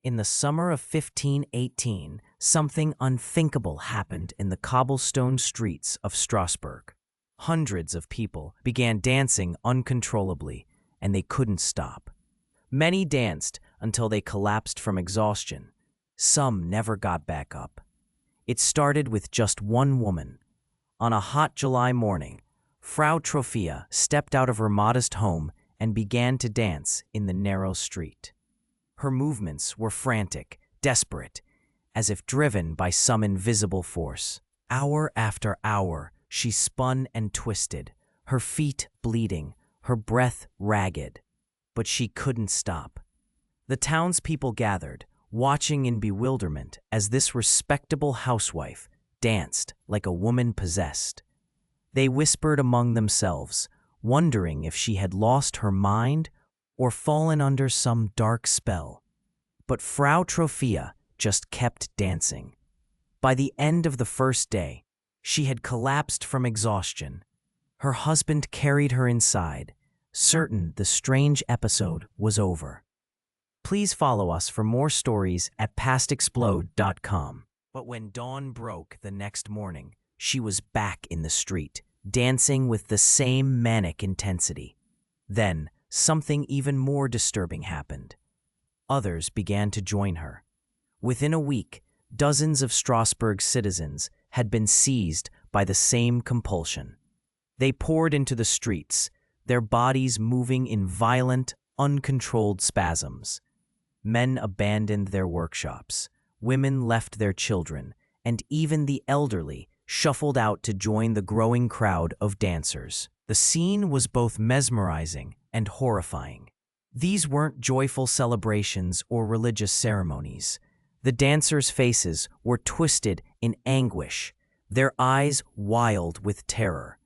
In the summer of 1518, something unthinkable happened in the cobblestone streets of Strasbourg. Hundreds of people began dancing uncontrollably, and they couldn't stop. Many danced until they collapsed from exhaustion. Some never got back up. It started with just one woman. On a hot July morning, Frau Troffea stepped out of her modest home and began to dance in the narrow street. Her movements were frantic, desperate, as if driven by some invisible force. Hour after hour, she spun and twisted, her feet bleeding, her breath ragged. But she couldn't stop. The townspeople gathered, watching in bewilderment as this respectable housewife danced like a woman possessed. They whispered among themselves, wondering if she had lost her mind or fallen under some dark spell. But Frau Troffea just kept dancing. By the end of the first day, she had collapsed from exhaustion. Her husband carried her inside, certain the strange episode was over. Please follow us for more stories at pastexplode.com. But when dawn broke the next morning, she was back in the street, dancing with the same manic intensity. Then, something even more disturbing happened. Others began to join her. Within a week, dozens of Strasbourg citizens had been seized by the same compulsion. They poured into the streets, their bodies moving in violent, uncontrolled spasms. Men abandoned their workshops, women left their children, and even the elderly shuffled out to join the growing crowd of dancers. The scene was both mesmerizing and horrifying. These weren't joyful celebrations or religious ceremonies. The dancers' faces were twisted in anguish, their eyes wild with terror.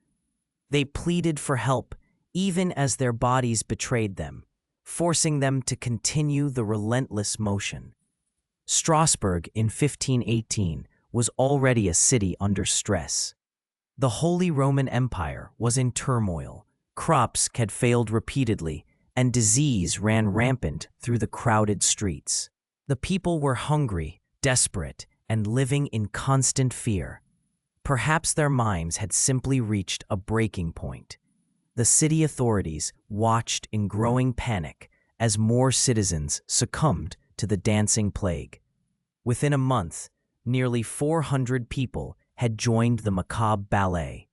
They pleaded for help, even as their bodies betrayed them, forcing them to continue the relentless motion. Strasbourg in 1518 was already a city under stress. The Holy Roman Empire was in turmoil, crops had failed repeatedly, and disease ran rampant through the crowded streets. The people were hungry, desperate, and living in constant fear. Perhaps their minds had simply reached a breaking point. The city authorities watched in growing panic as more citizens succumbed to the dancing plague. Within a month, nearly 400 people had joined the macabre ballet.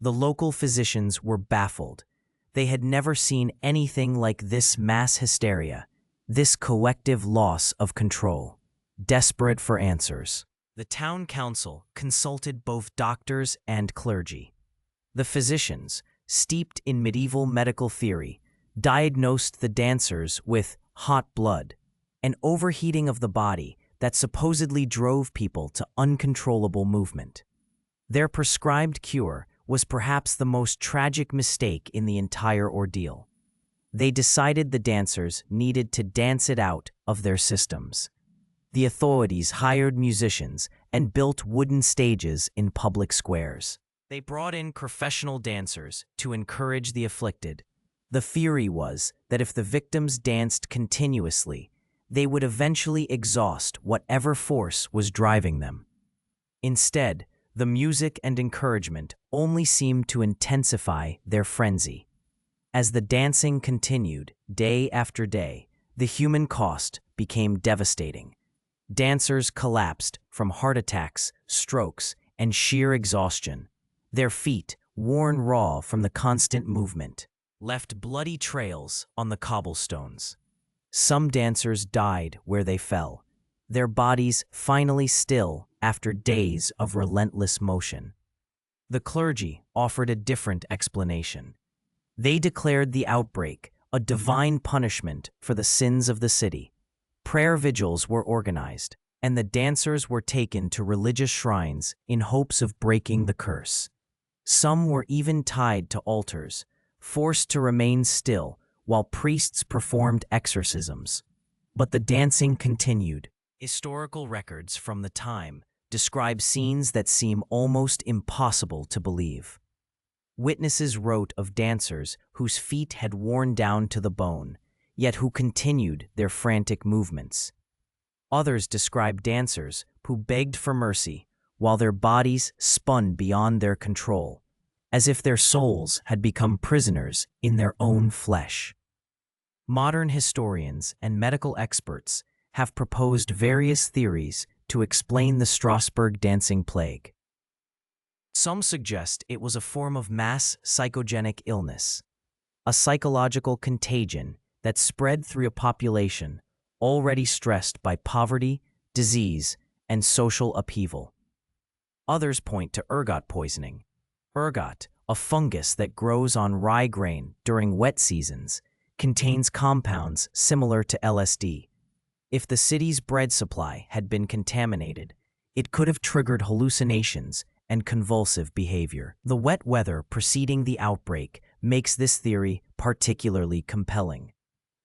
The local physicians were baffled. They had never seen anything like this mass hysteria, this collective loss of control. Desperate for answers, the town council consulted both doctors and clergy. The physicians, steeped in medieval medical theory, diagnosed the dancers with hot blood, an overheating of the body that supposedly drove people to uncontrollable movement. Their prescribed cure was perhaps the most tragic mistake in the entire ordeal. They decided the dancers needed to dance it out of their systems. The authorities hired musicians and built wooden stages in public squares. They brought in professional dancers to encourage the afflicted. The theory was that if the victims danced continuously, they would eventually exhaust whatever force was driving them. Instead, the music and encouragement only seemed to intensify their frenzy. As the dancing continued, day after day, the human cost became devastating. Dancers collapsed from heart attacks, strokes, and sheer exhaustion. Their feet, worn raw from the constant movement, left bloody trails on the cobblestones. Some dancers died where they fell, their bodies finally still after days of relentless motion. The clergy offered a different explanation. They declared the outbreak a divine punishment for the sins of the city. Prayer vigils were organized, and the dancers were taken to religious shrines in hopes of breaking the curse. Some were even tied to altars, forced to remain still while priests performed exorcisms. But the dancing continued. Historical records from the time describe scenes that seem almost impossible to believe. Witnesses wrote of dancers whose feet had worn down to the bone, yet who continued their frantic movements. Others describe dancers who begged for mercy while their bodies spun beyond their control, as if their souls had become prisoners in their own flesh. Modern historians and medical experts have proposed various theories to explain the Strasbourg dancing plague. Some suggest it was a form of mass psychogenic illness, a psychological contagion that spread through a population already stressed by poverty, disease, and social upheaval. Others point to ergot poisoning. Ergot, a fungus that grows on rye grain during wet seasons, contains compounds similar to LSD. If the city's bread supply had been contaminated, it could have triggered hallucinations and convulsive behavior. The wet weather preceding the outbreak makes this theory particularly compelling.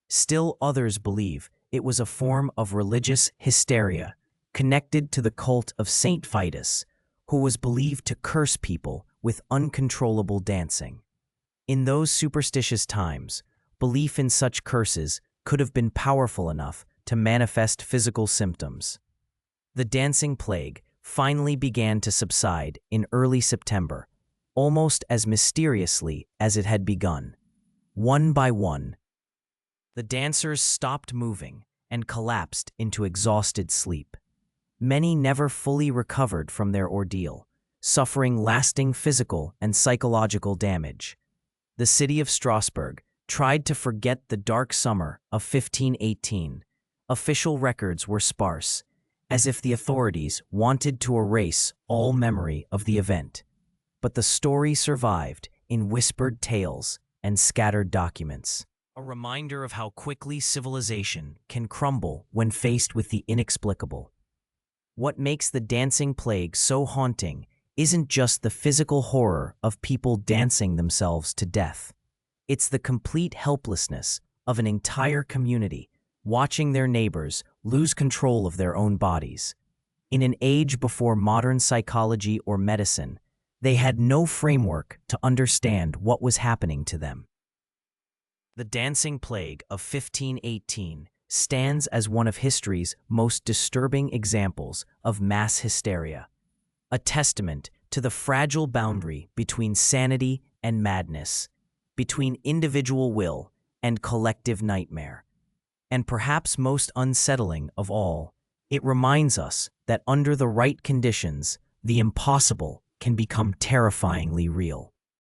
Still, others believe it was a form of religious hysteria connected to the cult of Saint Vitus, who was believed to curse people with uncontrollable dancing. In those superstitious times, belief in such curses could have been powerful enough to manifest physical symptoms. The dancing plague finally began to subside in early September, almost as mysteriously as it had begun. One by one, the dancers stopped moving and collapsed into exhausted sleep. Many never fully recovered from their ordeal, suffering lasting physical and psychological damage. The city of Strasbourg tried to forget the dark summer of 1518. Official records were sparse, as if the authorities wanted to erase all memory of the event. But the story survived in whispered tales and scattered documents, a reminder of how quickly civilization can crumble when faced with the inexplicable. What makes the dancing plague so haunting isn't just the physical horror of people dancing themselves to death. It's the complete helplessness of an entire community watching their neighbors lose control of their own bodies. In an age before modern psychology or medicine, they had no framework to understand what was happening to them. The dancing plague of 1518 stands as one of history's most disturbing examples of mass hysteria, a testament to the fragile boundary between sanity and madness, between individual will and collective nightmare. And perhaps most unsettling of all, it reminds us that under the right conditions, the impossible can become terrifyingly real.